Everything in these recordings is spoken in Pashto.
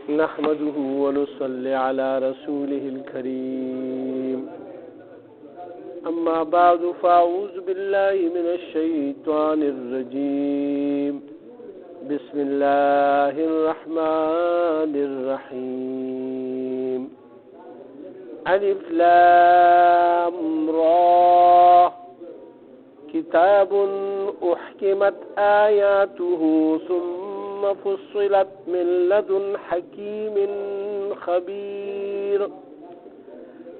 نحمده ونصلي على رسوله الكريم أما بعد فأعوذ بالله من الشيطان الرجيم بسم الله الرحمن الرحيم ألف لام را كتاب أحكمت آياته ثم فصلت من لدن حكيم خبير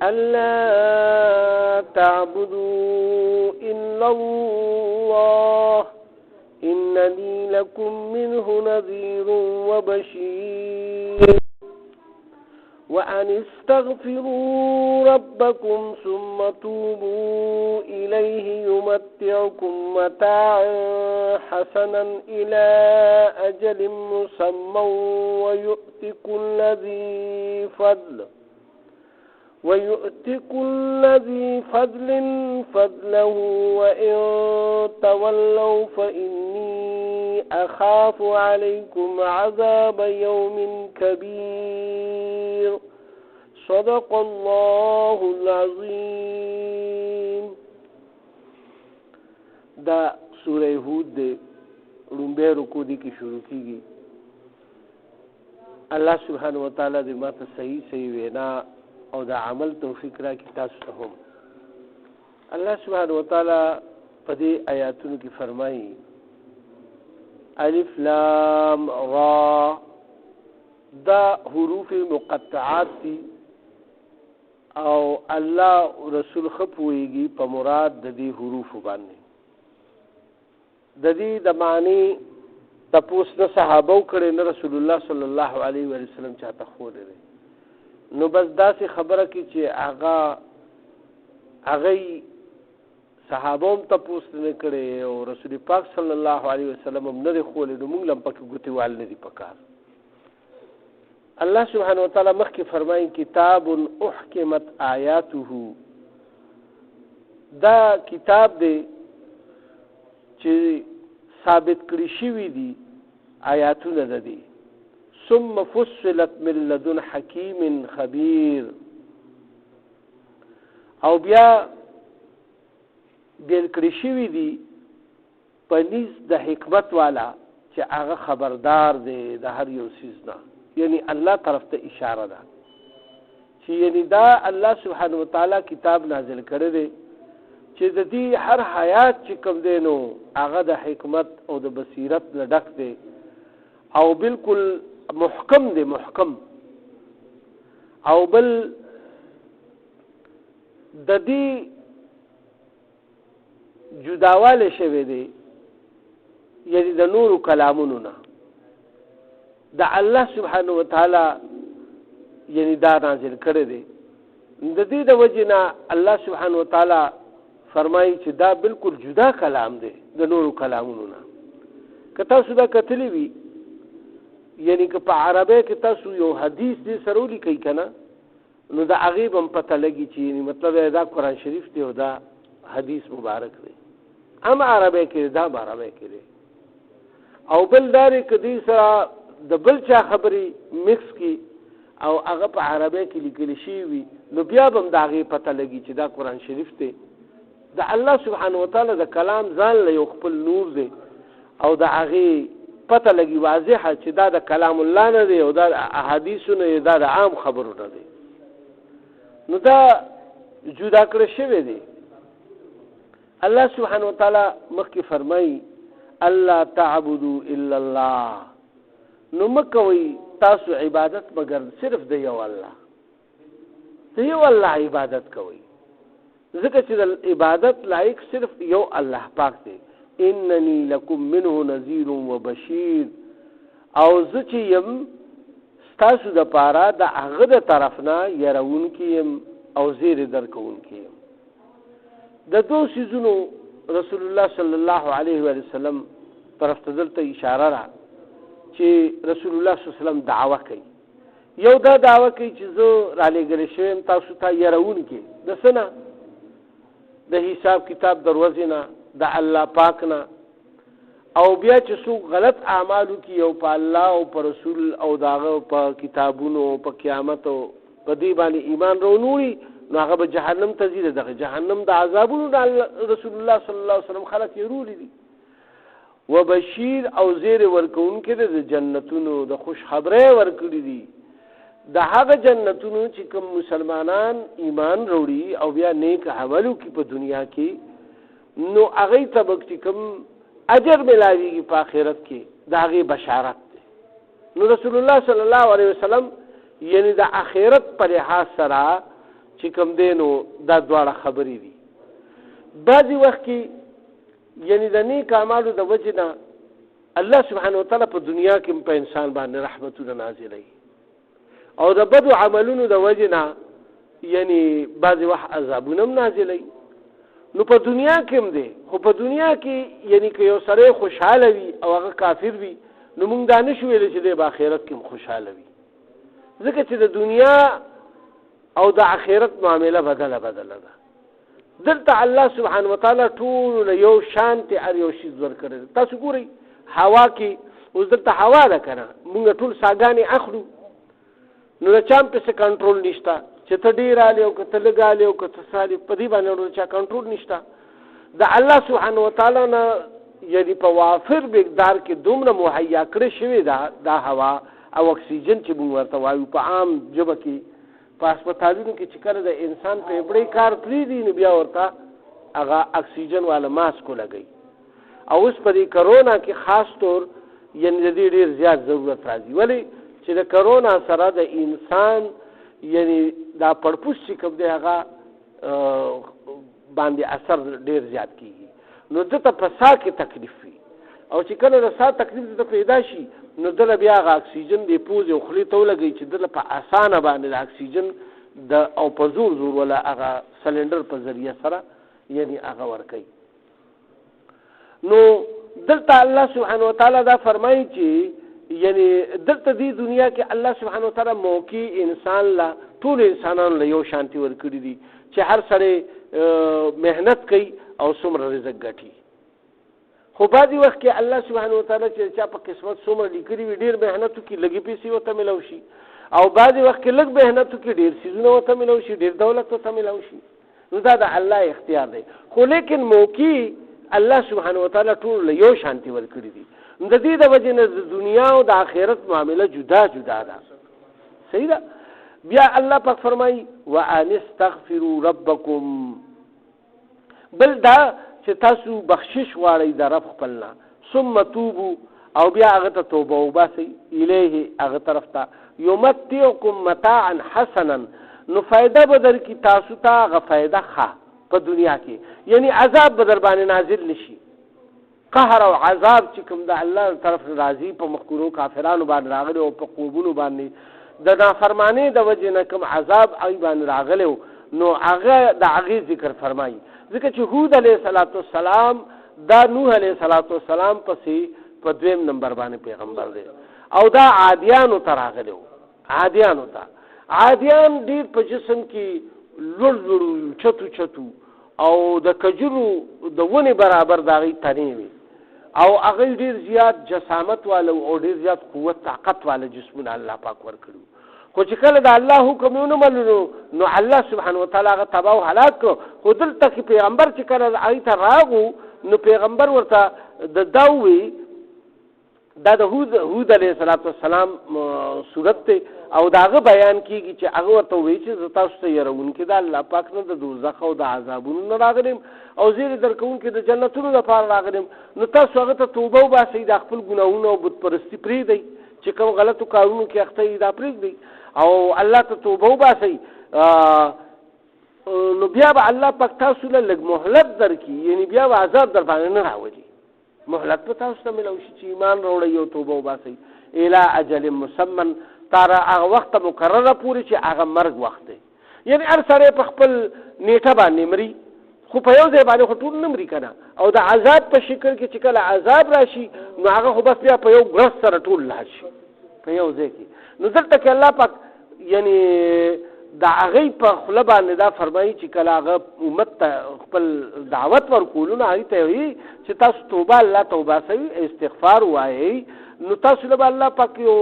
ألا تعبدوا إلا الله إنني لكم منه نذير وبشير وأن استغفروا ربكم ثم توبوا إليه يمتعكم متاعا حسنا إلى أجل مسمى ويؤتي كل ذي فضل فضله وإن تولوا فإني أخاف عليكم عذاب يوم كبير صدق الله العظيم. دا سورہ ہود دے رنبے رکو دی کی شروع کی گئی. اللہ سبحانہ وتعالی دے ماتا صحیح وینا او دا عمل توفیق را کی تاسو هم. اللہ سبحانہ وتعالی پدے آیاتون کی فرمائی الف لام را دا حروف مقطعات تی او اللہ رسول خپوئیگی پا مراد دا دی حروف باندے دا دی دا معنی تپوس نا صحابو کرے نا رسول اللہ صلی اللہ علیہ وسلم چاہتا خورے رہے نو بس دا سی خبره کی چې آغای صحابوم تپوس نه کړي او رسول پاک صلی الله علیه وسلم هم نه خولې نو موږ لم پکې ګوتیوال نه دی پکار. الله سبحانه وتعالی مخکې فرمایي کتاب احکمت آیاته دا کتاب دی چې ثابت کړی شوی دی آیاتونه ده دي ثم فصلت من لدن حکیم خبیر او بیا بیل کړی شوی دی پنځ د حکمت والا چې هغه خبردار دی د هر یو چیز نه. یعنی الله طرف ته اشاره ده چې یعنی دا الله سبحانه وتعالی کتاب نازل کړی دی چې د دې هر حیات چې کوم دی نو هغه د حکمت او د بصیرت نه ډک دی او بالکل محکم دی محکم او بل د دې جداواله شوی دی یعنی د نور کلامونو نه د الله سبحانه وتعالی یعنی دا نازل کړی دی. د دې د وجنه الله سبحانه وتعالی فرمایي چې دا بالکل جدا کلام دی د نور کلامونو نه. که تاسو دا کتلی وي یعنی که په عربی کې تاسو یو حدیث دې سرولی کوي کنه نو دا عغیب هم پته لګي چې یعنی مطلب دا قرآن شریف دی او دا حدیث مبارک دی. هم عربی کې دا عربی کې دی او بل داري که دې سره د بل چا خبرې مکس کی او هغه په عربی کې لیکل شي وي نو بیا هم دا هغې پته لګي چې دا قرآن شریف دی. د الله سبحانه وتعالی د کلام ځان له یو خپل نور دی او د هغې پته لګي واضحه چې دا د کلام الله نه دی او دا احادیثو نه دا د عام خبرو نه دی. نو دا جدا کړی شوی دی. الله سبحانه وتعالی مخکې فرمایي الله تعبدوا الا الله نو مکوئ تاسو عبادت مگر صرف د یو الله د یو الله عبادت کوئ ځکه چې د عبادت لایق صرف یو الله پاک دی. اننی لکم منه نذیر و بشیر او زه چې یم ستاسو د پاره د هغه د طرف نه یرونکی یم او زیر درکونکی یم. د دو سیزونو رسول الله صلی الله علیه و سلم طرف ته دلته اشاره را چې رسول الله صلی الله علیه وسلم دعوه کوي. یو دا دعوه کوي چې زه را لېږلی شویم تاسو ته یرونکی د څه نه د حساب کتاب دروازې نه د الله پاک نه او بیا چې څوک غلط اعمالو کې او په الله او په رسول او داغه په کتابونو په قیامت او په دې باندې ایمان وروړي نو هغه به جهنم ته ځي. دغه جهنم د عذابونو د رسول الله صلی الله علیه وسلم خلک یې وروړي دي. وبشیر او زیر ورکوونکي د جنتونو د خوش خبره ورکړي دي د هغه جنتونو چې کوم مسلمانان ایمان وروړي او بیا نیک عملو کې په دنیا کې نو هغه ته به کوم اجر ملاویږي په آخرت کې د هغې بشارت دی. نو رسول الله صلی الله علیه وسلم یعنی د آخرت په لحاظ سره چې کوم دی نو دا دواړه خبرې دي. بعضې وخت کې یعنی د نیک اعمالو د وجې نه الله سبحانه وتعالی په دنیا کې په انسان باندې رحمتونه نازلوي او د بدو عملونو د وجې نه یعنی بعضې وخت عذابونه هم نازلوي. نو په دنیا کې هم دی خو په دنیا کې یعنی که یو سړی خوشحاله وي او هغه کافر وي نو موږ دا نشو ویلی چې دی په آخرت کې هم خوشحاله وي ځکه چې د دنیا او د آخرت معامله بدله بدله ده. دلته الله سبحانه وتعالی ټولو له یو شانتې هر یو شیز ورکړی دی. تاسو ګورئ هوا کې اوس دلته هوا ده که نه موږ ټول ساګانې اخلو نو د چا هم پسې کنټرول نشته چې ته ډېر آلی او که ته لږ آلی او که ته څه آلی په دې باندې چا کنټرول نشته. د الله سبحانه وتعالی نه یعنی په وافر مقدار کې دومره مهیا کړې شوې ده دا هوا او اکسیجن چې موږ ورته وایو په عام ژبه کې په هسپتالونو کې چې کله د انسان پهبړی کار پرېږدي نو بیا ورته هغه اکسیجن والا ماسک ولګوي. او اوس په دې کرونا کې خاص طور یعنی د دې ډېر زیات ضرورت راځي. ولې چې د کرونا سره د انسان یعنی دا پړپوس چې کوم دی هغه باندې اثر ډېر زیات کېږي نو دته په ساه کې تکلیف وي او چې کله د ساه تکلیف دته پیدا شي نو دله بیا هغه اکسیجن د پوزې او خولې ته ولګوي چې دله په اسانه باندې د اکسیجن او په زور زور ولا هغه سلنډر په ذریعه سره یعنی هغه ورکوي. نو دلته الله سبحانه وتعالی دا فرمایي چې یعنی دلته دې دنیا کې الله سبحانه وتعالی موقع انسان لا ټول انسانانو له یو شانتي ورکړي دي چې هر سړی مهنت کوي او څومره رزق ګټي. خو بعضې وخت کې الله سبحانه وتعالی چې چا په قسمت څومره لیکلي وي ډېر مهنت وکړي لږې پیسې ورته میلاو شي او بعضې وخت کې لږ مهنت وکړي ډېر څیزونه ورته میلاو شي ډېر دولت ورته میلاو شي. نو دا د الله اختیار دی خو لیکن موقع الله سبحانه وتعالی ټول له یو شانتي ورکړي دي. د دې د وجې نه د دنیا او د آخرت معامله جدا جدا ده. صحیح ده. بیا الله پاک فرمایي وان استغفروا ربکم بل دا چې تاسو بخشش غواړئ د رب خپلنا ثم توبو او بیا هغه ته توبه وباسئ الیه هغه طرف ته یمتعکم متاعا حسنا نو فایده به درکړي تاسو ته هغه فایده ښه په دنیا کې یعنی عذاب به در باندې نازل نشي. قهر او عذاب چې کوم د الله طرف راځي په مخکورو کافرانو باندې راغلی او په قومونو باندې د نافرمانۍ د وجې نه کوم عذاب هغې باندې راغلی نو هغه د هغې ذکر فرمایي ځکه چې هود علیه السلام دا نوح علیه السلام پسې په دویم نمبر باندې پیغمبر دی او دا عادیانو ته راغلی عادیانو ته عادیان ډېر په جسم کې لوړ لوړ چتو چتو او د کجورو د ونې برابر د هغې تنې وي او هغه ډېر زیات جسامت والا او ډېر زیات قوت طاقت والا جسمونه الله پاک ورکړي. خو چې کله د الله حکم ونه منلو نو الله سبحانه وتعالی هغه تباه او هلاک کړو. خو دلته کې پیغمبر چې کله هغې ته راغو نو پیغمبر ورته د دا ووایي دا د هود علیه السلام صورت دی او د هغه بیان کېږي چې هغه ورته وایي چې زه تاسو ته یروونکی د الله پاک نه د دوزخ او د عذابونو نه راغلم او زیرې درکوونکي د جنتونو لپاره راغلم. نو تاسو هغه ته توبه وباسئ د خپل ګناهونو او بتپرستي پرېږدئ چې کوم غلطو کارونو کې اخته یې دا پرېږدئ او الله ته توبه وباسئ نو بیا به الله پاک تاسو له لږ مهلت درکړي یعنی بیا به عذاب در باندې نه راولي. مهلت په تاسو ته میلاو شي چې ایمان راوړئ او توبه وباسئ الی اجل مسمن تر هغه وخته مقرره پورې چې هغه مرګ وخت دی. یعنی هر سړی په خپل نیټه باندې مري خو په یو ځای باندې خو ټول نه مري که نه او د عذاب په شکل کې چې کله عذاب راشي نو هغه خو بس بیا په یو ګرس سره ټول لاړ شي په یو ځای کې. نو دلته کې الله پاک یعنی دا هغه په خپل باندې دا فرمایي چې کله هغه امت ته خپل دعوت ورکولو نه هغه ته وي چې تاسو توبه الله توبه سوي استغفار وایي نو تاسو له الله پاک یو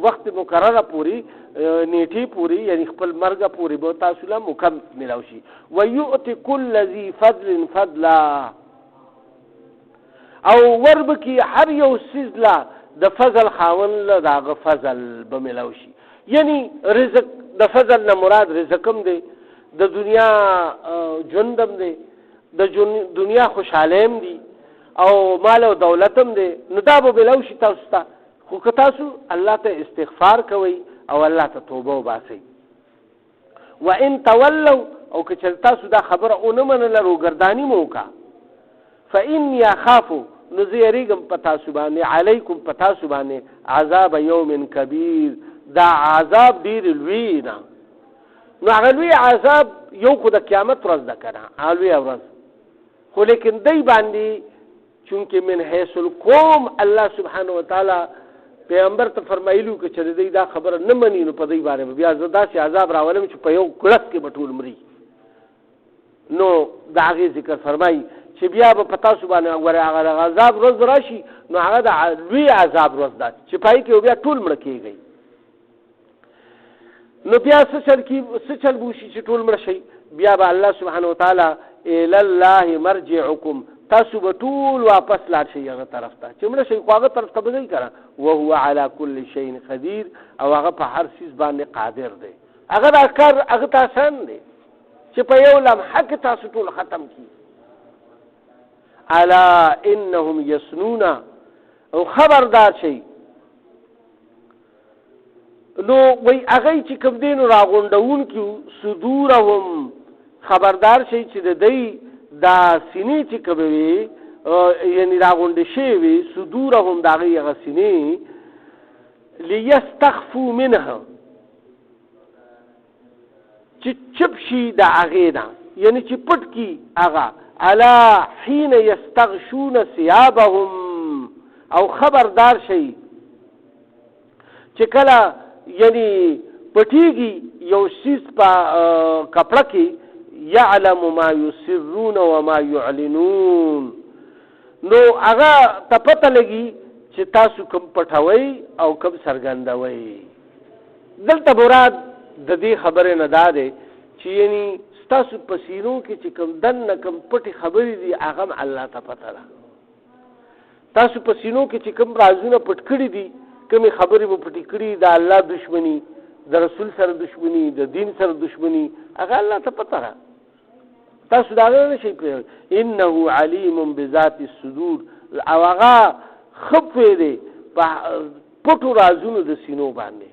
وخت مقرره پوری نیټه پوری یعنی خپل مرګ پوری به تاسو له مکمل ملو شي ويؤتي كل ذي فضل فضلا او ورب کی هر یو سیز لا د فضل خاون له داغه فضل به ملو شي یعنی رزق د فضل نه مراد رزقم دی د دنیا ژوندم دی د دنیا خوشحالیم دی او مال او دولتم دی نو دا به ملو شي تاسو ته خو که تاسو الله ته استغفار کوئ او الله ته توبه وباسئ وان تولوا او که تاسو دا خبره اونه منله روګردانی مو وکړه فإني أخاف نزيريكم پتاسبانه عليكم پتاسبانه عذاب يوم كبير دا عذاب دیر الوینا نو غلوی عذاب یو خو د قیامت ورځ ده کنه الوی ورځ خو لیکن دای باندې چونکه من حيث القوم الله سبحانه وتعالى پیغمبر ته فرمایلو چې دای دا خبره نه مني نو په دای باندې بیا زدا چې عذاب راولم چې په یو کلک کې بټول مري نو دا غي ذکر فرمای چې بیا په پتا سبحانه غره هغه عذاب روز راشي نو هغه د لوی عذاب روز ده چې پای کې بیا ټول مړ کېږي نو بیا څه چل بوشي چې ټول مړ شي بیا به الله سبحانه وتعالى الى الله مرجعكم تاسو به ټول واپس لاړ شي هغه طرف ته چې مړ شي خو هغه طرف ته به نه کړه وهو على كل شيء قدير او هغه په هر چیز باندې قادر دی هغه دا کار هغه آسان دی چې په یو لمحه کې تاسو ټول ختم کی الا انهم يسنون او خبردار شي نو وی هغه چې کوم دین راغونډون کیو صدورهم خبردار شي چې د دې دا سینې چې کوي یعنی راغونډ شي وي صدورهم دا هغه سینې ليستخفوا منها چې چپ شي دا هغه دا یعنی چې پټ کی هغه الا حين يستغشون ثيابهم او خبردار شي چې کله یعنی پټیږي یو شیز په کپڑا کې يعلم ما يسرون وما يعلنون نو هغه ته پته لګي چې تاسو کوم پټوي او کوم سرګندوي دلته مراد د دې خبره نه ده چې یعنی تاسو په سینو کې چې کوم دنه کوم پټي خبرې دي هغه الله ته پته ده تاسو په سینو کې چې کوم رازونه پټ کړی دي کومې خبرې مو پټې کړي د الله دشمنی د رسول سره دشمنی د دین سره دشمنی هغه الله ته پته ده تاسو دا نه شي پرې انه علیم بذات الصدور او هغه خفه دی په پټو رازونو د سینو باندې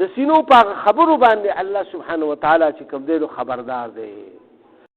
د سینو په خبرو باندې الله سبحانه وتعالى چې کوم دی خبردار دی